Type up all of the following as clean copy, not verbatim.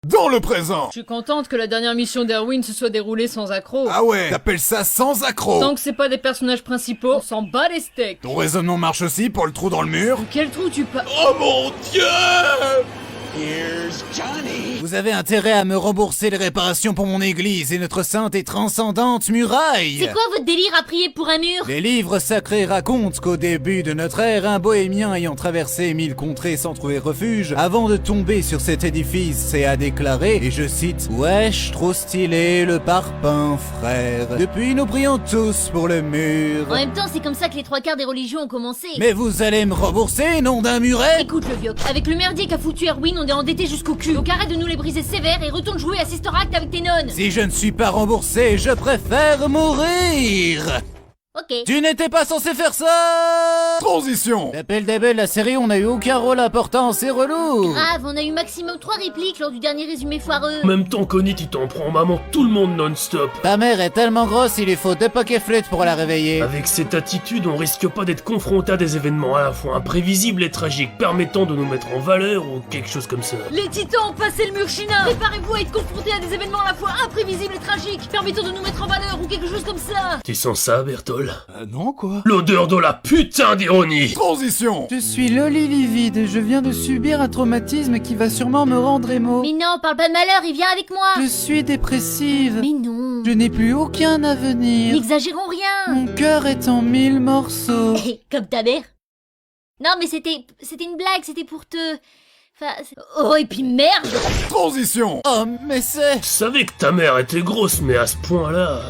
Dans le présent. Je suis contente que la dernière mission d'Erwin se soit déroulée sans accroc. Ah ouais, t'appelles ça sans accroc? Tant que c'est pas des personnages principaux, on s'en bat les steaks. Ton raisonnement marche aussi pour le trou dans le mur? De quel trou tu parles? Oh mon Dieu! Here's Johnny. Vous avez intérêt à me rembourser les réparations pour mon église et notre sainte et transcendante muraille. C'est quoi votre délire à prier pour un mur? Les livres sacrés racontent qu'au début de notre ère, un bohémien ayant traversé 1000 contrées sans trouver refuge, avant de tomber sur cet édifice, et a déclaré, et je cite, « Wesh, trop stylé le parpaing, frère. Depuis, nous prions tous pour le mur. En même temps, c'est comme ça que les 3/4 des religions ont commencé. » Mais vous allez me rembourser, nom d'un muret? Écoute le vieux, avec le merdier qu'a foutu Erwin, on est endetté jusqu'au cul. Donc arrête de nous les briser sévère et retourne jouer à Sister Act avec tes nonnes. Si je ne suis pas remboursé, je préfère mourir. Ok. Tu n'étais pas censé faire ça! Transition. Depuis le début de la série, on n'a eu aucun rôle important, c'est relou! Grave, on a eu maximum 3 répliques lors du dernier résumé foireux. En même temps, Connie, tu t'en prends maman tout le monde non-stop. Ta mère est tellement grosse, il lui faut 2 pokéflutes pour la réveiller. Avec cette attitude, on risque pas d'être confronté à des événements à la fois imprévisibles et tragiques, permettant de nous mettre en valeur ou quelque chose comme ça. Les titans ont passé le mur chinois. Préparez-vous à être confrontés à des événements à la fois imprévisibles et tragiques, permettant de nous mettre en valeur ou quelque chose comme ça. Tu sens ça, Bertol? Non, quoi? L'odeur de la putain d'ironie. Transition. Je suis Loli livide et je viens de subir un traumatisme qui va sûrement me rendre émo. Mais non, parle pas de malheur, il vient avec moi. Je suis dépressive. Mais non. Je n'ai plus aucun avenir. N'exagérons rien. Mon cœur est en 1000 morceaux. Comme ta mère. Non mais c'était une blague, c'était pour te... Enfin... Oh et puis merde. Transition. Oh, mais c'est... Je savais que ta mère était grosse, mais à ce point-là...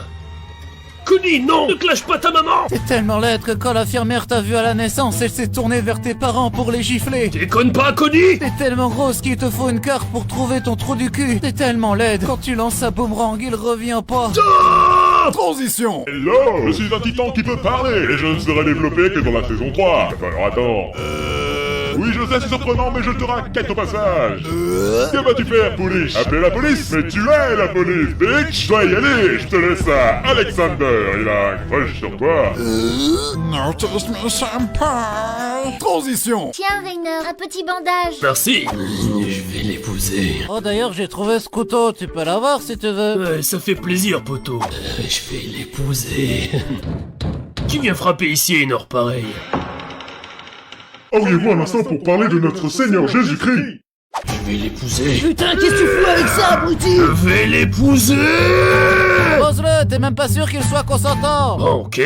Connie, non! Ne clash pas ta maman! T'es tellement laide que quand l'infirmière t'a vu à la naissance, elle s'est tournée vers tes parents pour les gifler. Déconne pas, Connie! T'es tellement grosse qu'il te faut une carte pour trouver ton trou du cul. T'es tellement laide, quand tu lances un boomerang, il revient pas. Transition. Hello, je suis un titan qui peut parler, et je ne serai développé que dans la saison 3. Alors attends. Oui, je sais, c'est surprenant, mais je te raquette au passage. Que vas-tu faire, police? Appeler la police? Mais tu es la police, bitch! Dois y aller, je te laisse ça. Alexander, il a un crush sur toi. Notice me senpai. Transition. Tiens Rainer, un petit bandage. Merci. Je vais l'épouser. Oh, d'ailleurs, j'ai trouvé ce couteau, tu peux l'avoir si tu veux. Ouais, ça fait plaisir, poteau. Je vais l'épouser. Qui vient frapper ici à une heure pareille? Auriez-vous un instant pour parler de notre Seigneur Jésus-Christ? Je vais l'épouser. Putain, qu'est-ce que tu fous avec ça, abruti? Je vais l'épouser! Pose-le, t'es même pas sûr qu'il soit consentant. Bon, ok.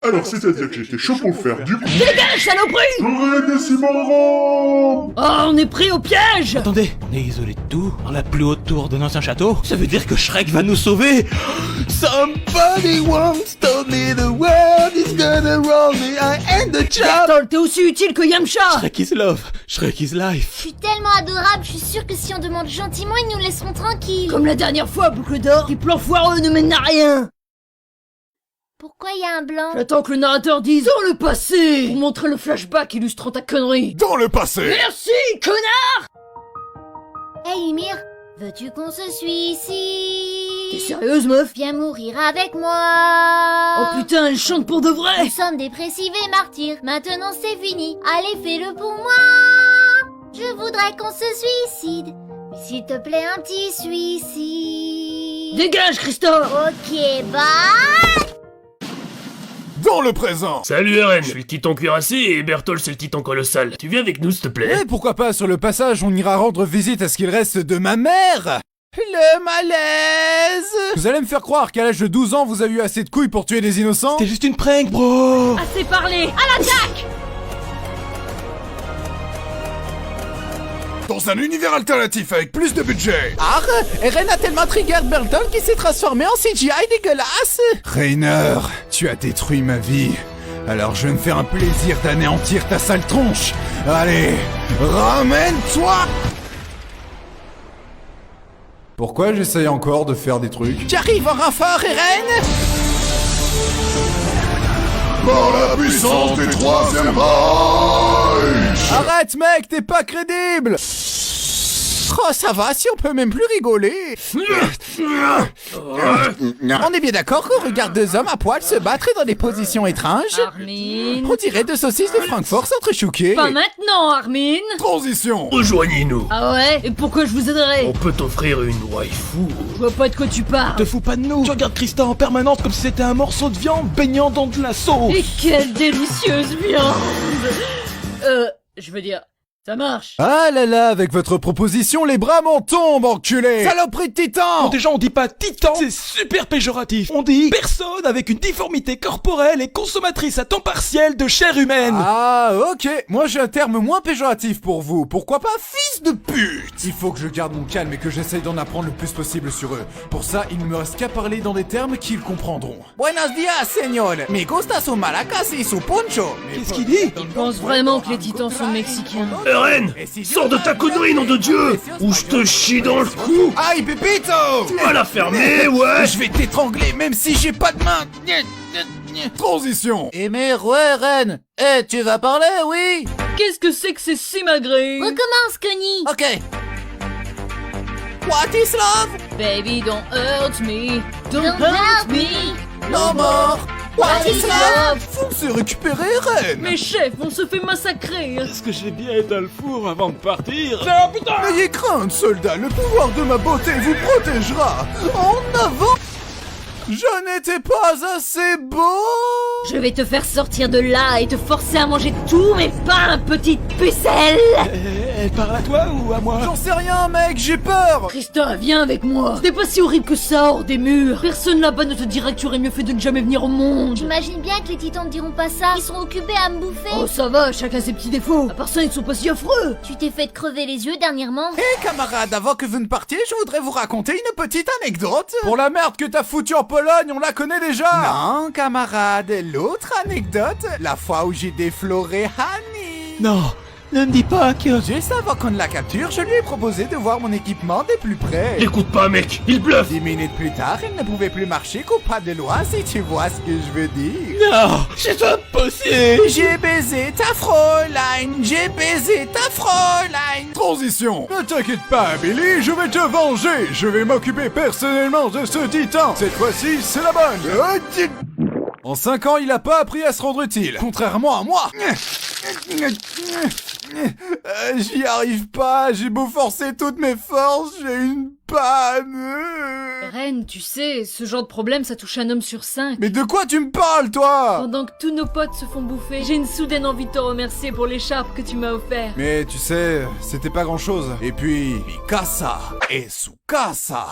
Alors, c'est-à-dire que j'étais chaud pour le faire, du coup... Dégage, saloperie! J'aurais des Simon! Oh, on est pris au piège! Attendez, on est isolé de tout, dans la plus haute tour d'un ancien château. Ça veut dire que Shrek va nous sauver. Somebody once told me the world is gonna roll me, I am the child. Bertol, t'es aussi utile que Yamcha! Shrek is love, Shrek is life. Je suis tellement adorable, je suis sûre que si on demande gentiment, ils nous laisseront tranquilles. Comme la dernière fois, boucle d'or, tes plans foireux ne mènent à rien! Pourquoi il y a un blanc? J'attends que le narrateur dise dans le passé pour montrer le flashback illustrant ta connerie. Dans le passé. Merci, connard! Hey Ymir, veux-tu qu'on se suicide? T'es sérieuse, meuf? Viens mourir avec moi. Oh putain, elle chante pour de vrai! Nous sommes dépressifs et martyrs, maintenant c'est fini. Allez, fais-le pour moi. Je voudrais qu'on se suicide, mais s'il te plaît un petit suicide. Dégage, Christophe! Ok, bye. Dans le présent. Salut Eren, je suis le titan cuirassé et Bertol c'est le titan colossal. Tu viens avec nous s'il te plaît? Et pourquoi pas, sur le passage, on ira rendre visite à ce qu'il reste de ma mère. Le malaise. Vous allez me faire croire qu'à l'âge de 12 ans, vous avez eu assez de couilles pour tuer des innocents? C'était juste une prank, bro. Assez parlé! À l'attaque! Dans un univers alternatif avec plus de budget. Ah, Eren a tellement trigger Bertol qu'il s'est transformé en CGI dégueulasse. Rainer, tu as détruit ma vie. Alors je vais me faire un plaisir d'anéantir ta sale tronche. Allez, ramène-toi. Pourquoi j'essaye encore de faire des trucs? J'arrive en renfort, Eren. Par la puissance du troisième Reich! Arrête mec, t'es pas crédible. Oh, ça va, si on peut même plus rigoler. On est bien d'accord qu'on regarde deux hommes à poil se battre dans des positions étranges? Armin. On dirait deux saucisses de Francfort s'entrechoquer. Pas maintenant, Armin. Transition. Rejoignez-nous. Ah ouais? Et pourquoi je vous aiderais? On peut t'offrir une waifu. Je vois pas de quoi tu parles. Te fous pas de nous. Tu regardes Krista en permanence comme si c'était un morceau de viande baignant dans de la sauce. Et quelle délicieuse viande. Je veux dire, ça marche. Ah là là, avec votre proposition, les bras m'en tombent, enculé. Saloperie de titan. Non, déjà on dit pas titan, c'est super péjoratif. On dit personne avec une difformité corporelle et consommatrice à temps partiel de chair humaine. Ah, ok. Moi, j'ai un terme moins péjoratif pour vous. Pourquoi pas fils de pute? Il faut que je garde mon calme et que j'essaye d'en apprendre le plus possible sur eux. Pour ça, il ne me reste qu'à parler dans des termes qu'ils comprendront. Buenos dias, señor. Me gusta su maracas y su poncho. Qu'est-ce qu'il dit? Je pense vraiment que les titans sont mexicains. Eren, sors de ta connerie, nom de Dieu, ou je te chie dans le cou. Aïe, Pépito. Tu vas la fermer, ouais. Je vais t'étrangler même si j'ai pas de main. Transition. Eh mais ouais, Ren. Eh, tu vas parler, oui? Qu'est-ce que c'est que ces simagrées? Recommence, Connie. Ok. What is love? Baby, don't hurt me. Don't Don't hurt hurt me. No more. What is love? Vous se récupérez, Ren. Mais chef, on se fait massacrer. Est-ce que j'ai bien été dans le four avant de partir? N'ayez crainte, soldat. Le pouvoir de ma beauté vous protégera. En avant. Je n'étais pas assez beau. Je vais te faire sortir de là et te forcer à manger tous mes pains, petite pucelle. Elle parle à toi ou à moi? J'en sais rien, mec, j'ai peur. Krista, viens avec moi. Ce n'est pas si horrible que ça, hors des murs. Personne là-bas ne te dira que tu aurais mieux fait de ne jamais venir au monde. J'imagine bien que les titans ne diront pas ça. Ils sont occupés à me bouffer. Oh, ça va, chacun ses petits défauts. À part ça, ils sont pas si affreux. Tu t'es fait crever les yeux dernièrement. Hé, camarade, avant que vous ne partiez, je voudrais vous raconter une petite anecdote. Pour la merde que t'as foutue en Pologne, on la connaît déjà. Non, camarade, l'autre anecdote, la fois où j'ai défloré Hanni. Non, ne me dis pas que... Juste avant qu'on la capture, je lui ai proposé de voir mon équipement de plus près. L'écoute pas, mec, il bluffe. 10 minutes plus tard, il ne pouvait plus marcher qu'au pas de loi, si tu vois ce que je veux dire. Non, c'est impossible. J'ai baisé ta Fräulein, j'ai baisé ta Fräulein. Transition. Ne t'inquiète pas, Billy, je vais te venger. Je vais m'occuper personnellement de ce titan. Cette fois-ci, c'est la bonne. En 5 ans, il a pas appris à se rendre utile, contrairement à moi. J'y arrive pas, j'ai beau forcer toutes mes forces, j'ai une panne. Ren, tu sais, ce genre de problème, ça touche un homme sur 5. Mais de quoi tu me parles, toi? Pendant que tous nos potes se font bouffer, j'ai une soudaine envie de te remercier pour l'écharpe que tu m'as offert. Mais tu sais, c'était pas grand-chose. Et puis, Mikasa et Tsukasa.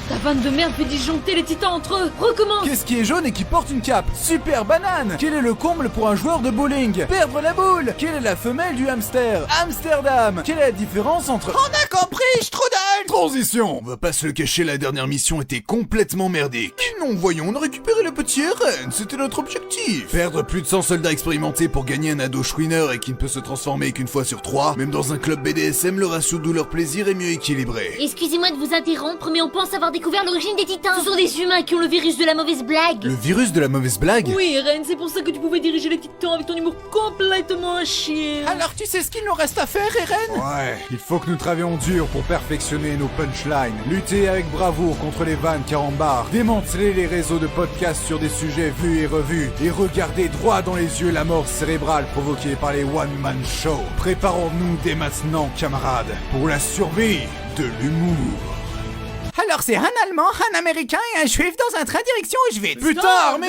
Ta vanne de merde fait disjoncter les titans entre eux. Recommence. Qu'est-ce qui est jaune et qui porte une cape? Super banane. Quel est le comble pour un joueur de bowling? Perdre la boule. Quelle est la femelle du hamster? Amsterdam. Quelle est la différence entre... On a compris, Strudel. Transition. On va pas se le cacher, la dernière mission était complètement merdique. Non, voyons, on a récupéré le petit Eren, c'était notre objectif. Perdre plus de 100 soldats expérimentés pour gagner un ado chouineur et qui ne peut se transformer qu'une fois sur 3. Même dans un club BDSM, le ratio douleur-plaisir est mieux équilibré. Excusez-moi de vous interrompre, mais on pense avoir découvert l'origine des titans. Ce sont des humains qui ont le virus de la mauvaise blague. Le virus de la mauvaise blague? Oui, Ren, c'est pour ça que tu pouvais diriger les titans avec ton humour complètement à chier. Alors tu sais ce qu'il nous reste à faire, Eren? Ouais, il faut que nous travaillions dur pour perfectionner nos punchlines, lutter avec bravoure contre les vannes carambars, démanteler les réseaux de podcasts sur des sujets vus et revus, et regarder droit dans les yeux la mort cérébrale provoquée par les one-man shows. Préparons-nous dès maintenant, camarades, pour la survie de l'humour. Alors c'est un Allemand, un Américain et un Juif dans un train direction Auschwitz. Putain, Armin!